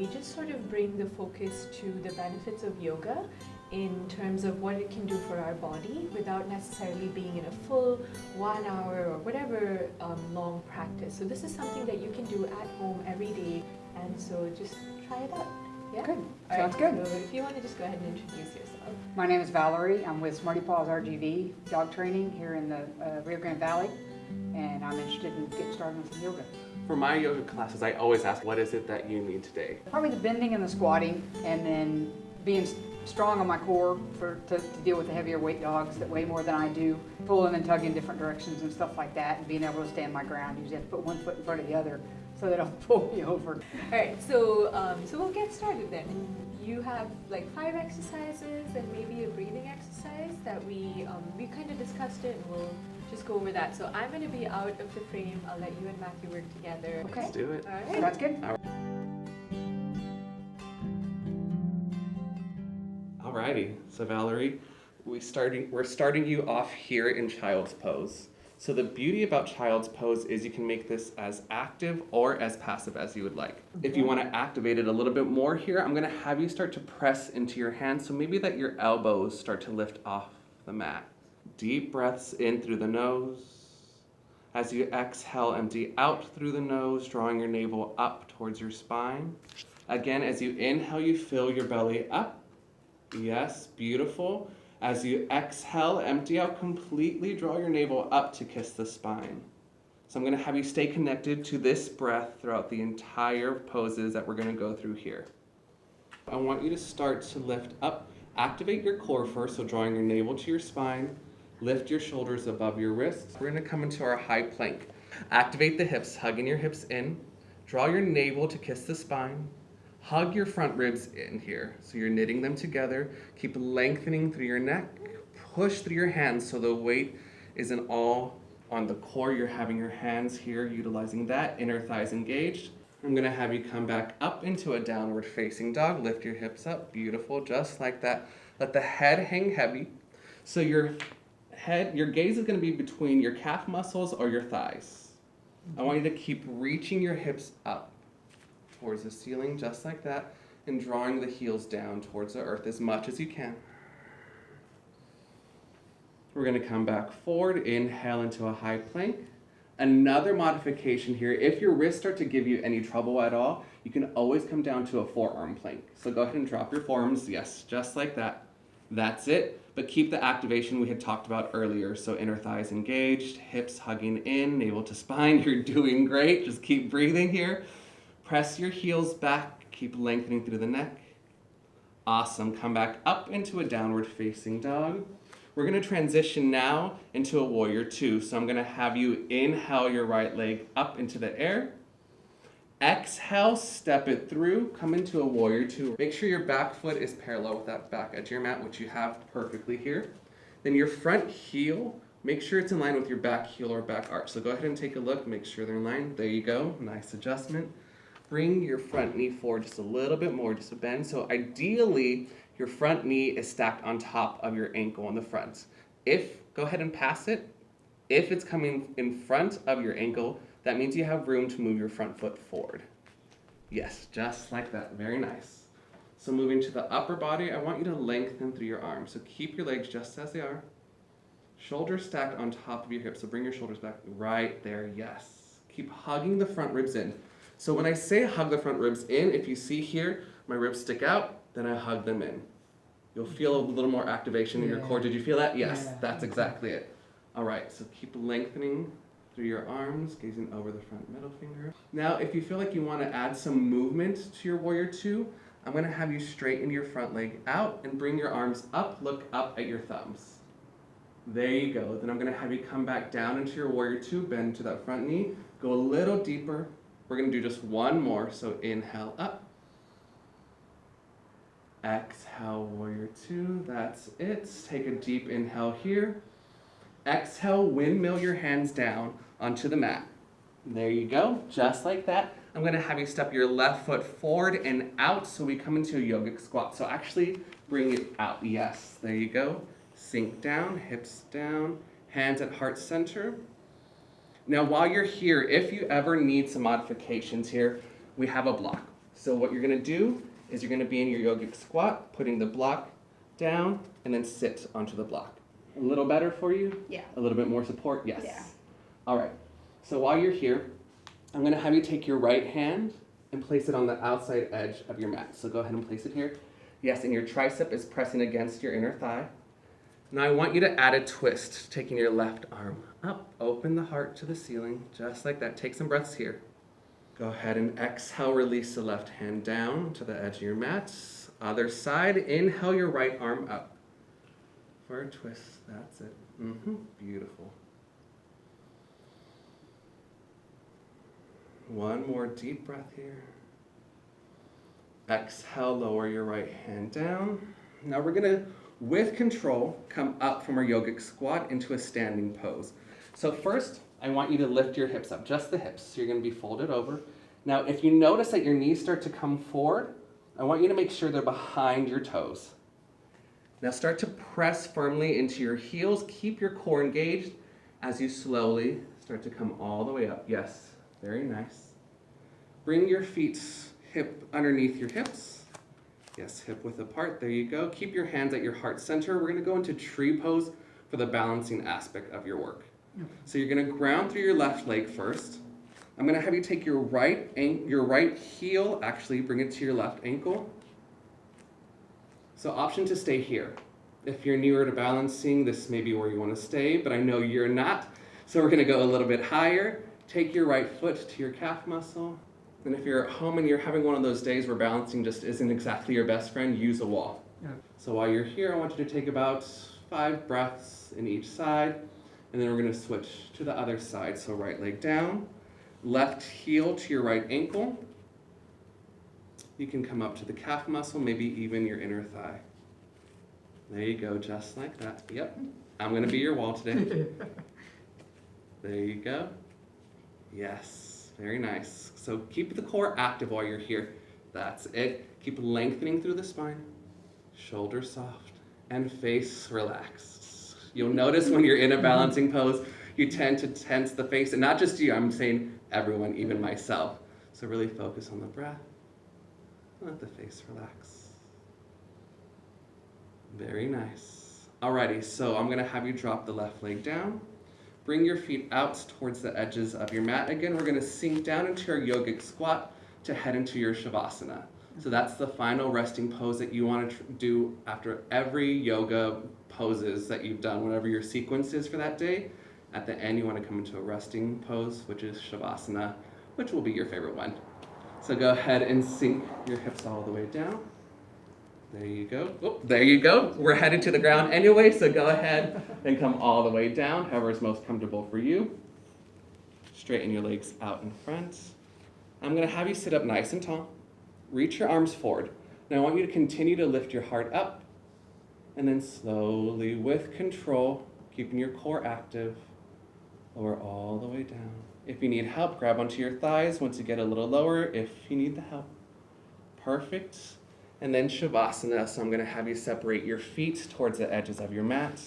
we just sort of bring the focus to the benefits of yoga in terms of what it can do for our body without necessarily being in a full 1 hour or whatever long practice. So this is something that you can do at home every day, and so just try it out. Yeah? Good. All Sounds right, good. So if you want to just go ahead and introduce yourself. My name is Valerie. I'm with Smarty, Paws RGV dog training here in the Rio Grande Valley, and I'm interested in getting started with some yoga. For my yoga classes, I always ask, what is it that you need today? Probably the bending and the squatting, and then being strong on my core to deal with the heavier weight dogs that weigh more than I do, pulling and tugging different directions and stuff like that, and being able to stand my ground. Usually have to put one foot in front of the other so they don't pull me over. All right, so we'll get started then. You have like 5 exercises and maybe a breathing exercise that we kind of discussed it, and we'll just go over that. So I'm going to be out of the frame. I'll let you and Matthew work together. Okay. Let's do it. All right. That's good. Alrighty, so Valerie, we're starting you off here in child's pose. So the beauty about child's pose is you can make this as active or as passive as you would like. If you want to activate it a little bit more here, I'm going to have you start to press into your hands, so maybe that your elbows start to lift off the mat. Deep breaths in through the nose. As you exhale, empty out through the nose, drawing your navel up towards your spine. Again, as you inhale, you fill your belly up. Yes, beautiful. As you exhale, empty out completely, draw your navel up to kiss the spine. So I'm going to have you stay connected to this breath throughout the entire poses that we're going to go through here. I want you to start to lift up. Activate your core first, so drawing your navel to your spine. Lift your shoulders above your wrists. We're going to come into our high plank. Activate the hips, hugging your hips in. Draw your navel to kiss the spine. Hug your front ribs in here, so you're knitting them together. Keep lengthening through your neck. Push through your hands so the weight isn't all on the core. You're having your hands here, utilizing that. Inner thighs engaged. I'm gonna have you come back up into a downward facing dog. Lift your hips up, beautiful, just like that. Let the head hang heavy. So your gaze is gonna be between your calf muscles or your thighs. I want you to keep reaching your hips up towards the ceiling, just like that, and drawing the heels down towards the earth as much as you can. We're going to come back forward, inhale into a high plank. Another modification here, if your wrists start to give you any trouble at all, you can always come down to a forearm plank. So go ahead and drop your forearms, yes, just like that. That's it, but keep the activation we had talked about earlier. So inner thighs engaged, hips hugging in, navel to spine. You're doing great, just keep breathing here. Press your heels back, keep lengthening through the neck. Awesome, come back up into a downward facing dog. We're gonna transition now into a warrior two. So I'm gonna have you inhale your right leg up into the air. Exhale, step it through, come into a warrior two. Make sure your back foot is parallel with that back edge of your mat, which you have perfectly here. Then your front heel, make sure it's in line with your back heel or back arch. So go ahead and take a look, make sure they're in line. There you go, nice adjustment. Bring your front knee forward just a little bit more, just a bend. So ideally, your front knee is stacked on top of your ankle on the front. Go ahead and pass it. If it's coming in front of your ankle, that means you have room to move your front foot forward. Yes, just like that, very nice. So moving to the upper body, I want you to lengthen through your arms. So keep your legs just as they are. Shoulders stacked on top of your hips, so bring your shoulders back right there, yes. Keep hugging the front ribs in. So when I say hug the front ribs in, if you see here, my ribs stick out, then I hug them in. You'll feel a little more activation in your core. Did you feel that? Yes, that's exactly it. All right, so keep lengthening through your arms, gazing over the front middle finger. Now, if you feel like you want to add some movement to your warrior two, I'm going to have you straighten your front leg out and bring your arms up, look up at your thumbs. There you go. Then I'm going to have you come back down into your warrior two, bend to that front knee, go a little deeper. We're going to do just one more, so inhale up. Exhale, warrior two, that's it. Take a deep inhale here. Exhale, windmill your hands down onto the mat. There you go, just like that. I'm going to have you step your left foot forward and out so we come into a yogic squat. So actually bring it out, yes, there you go. Sink down, hips down, hands at heart center. Now while you're here, if you ever need some modifications here, we have a block. So what you're gonna do is you're gonna be in your yogic squat, putting the block down, and then sit onto the block. A little better for you? Yeah. A little bit more support? Yes. Yeah. All right. So while you're here, I'm gonna have you take your right hand and place it on the outside edge of your mat. So go ahead and place it here. Yes, and your tricep is pressing against your inner thigh. Now I want you to add a twist, taking your left arm up, open the heart to the ceiling, just like that. Take some breaths here. Go ahead and exhale, release the left hand down to the edge of your mat. Other side, inhale your right arm up. For a twist, that's it. Beautiful. One more deep breath here. Exhale, lower your right hand down. Now we're gonna, with control, come up from our yogic squat into a standing pose. So first, I want you to lift your hips up, just the hips. So you're gonna be folded over. Now, if you notice that your knees start to come forward, I want you to make sure they're behind your toes. Now start to press firmly into your heels. Keep your core engaged as you slowly start to come all the way up. Yes, very nice. Bring your feet hip underneath your hips. Yes, hip width apart, there you go. Keep your hands at your heart center. We're gonna go into tree pose for the balancing aspect of your work. So you're gonna ground through your left leg first. I'm gonna have you take your right heel, actually bring it to your left ankle. So option to stay here. If you're newer to balancing, this may be where you wanna stay, but I know you're not. So we're gonna go a little bit higher. Take your right foot to your calf muscle. And if you're at home and you're having one of those days where balancing just isn't exactly your best friend, use a wall. Yeah. So while you're here, I want you to take about 5 breaths in each side, and then we're gonna switch to the other side. So right leg down, left heel to your right ankle. You can come up to the calf muscle, maybe even your inner thigh. There you go, just like that. Yep, I'm gonna be your wall today. There you go. Yes, very nice. So keep the core active while you're here. That's it. Keep lengthening through the spine. Shoulders soft and face relaxed. You'll notice when you're in a balancing pose, you tend to tense the face, and not just you, I'm saying everyone, even myself. So really focus on the breath. Let the face relax. Very nice. Alrighty, so I'm gonna have you drop the left leg down. Bring your feet out towards the edges of your mat. Again, we're gonna sink down into your yogic squat to head into your shavasana. So that's the final resting pose that you wanna do after every yoga poses that you've done, whatever your sequence is for that day. At the end, you wanna come into a resting pose, which is shavasana, which will be your favorite one. So go ahead and sink your hips all the way down. There you go. Oh, there you go. We're headed to the ground anyway, so go ahead and come all the way down, however is most comfortable for you. Straighten your legs out in front. I'm gonna have you sit up nice and tall. Reach your arms forward. Now I want you to continue to lift your heart up, and then slowly, with control, keeping your core active, lower all the way down. If you need help, grab onto your thighs once you get a little lower, if you need the help. Perfect. And then shavasana, so I'm gonna have you separate your feet towards the edges of your mat.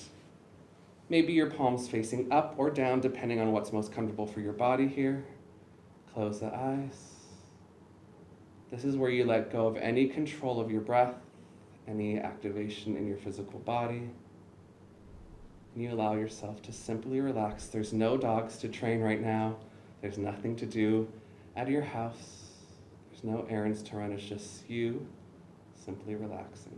Maybe your palms facing up or down, depending on what's most comfortable for your body here. Close the eyes. This is where you let go of any control of your breath, any activation in your physical body. And you allow yourself to simply relax. There's no dogs to train right now. There's nothing to do at your house. There's no errands to run, it's just you simply relaxing.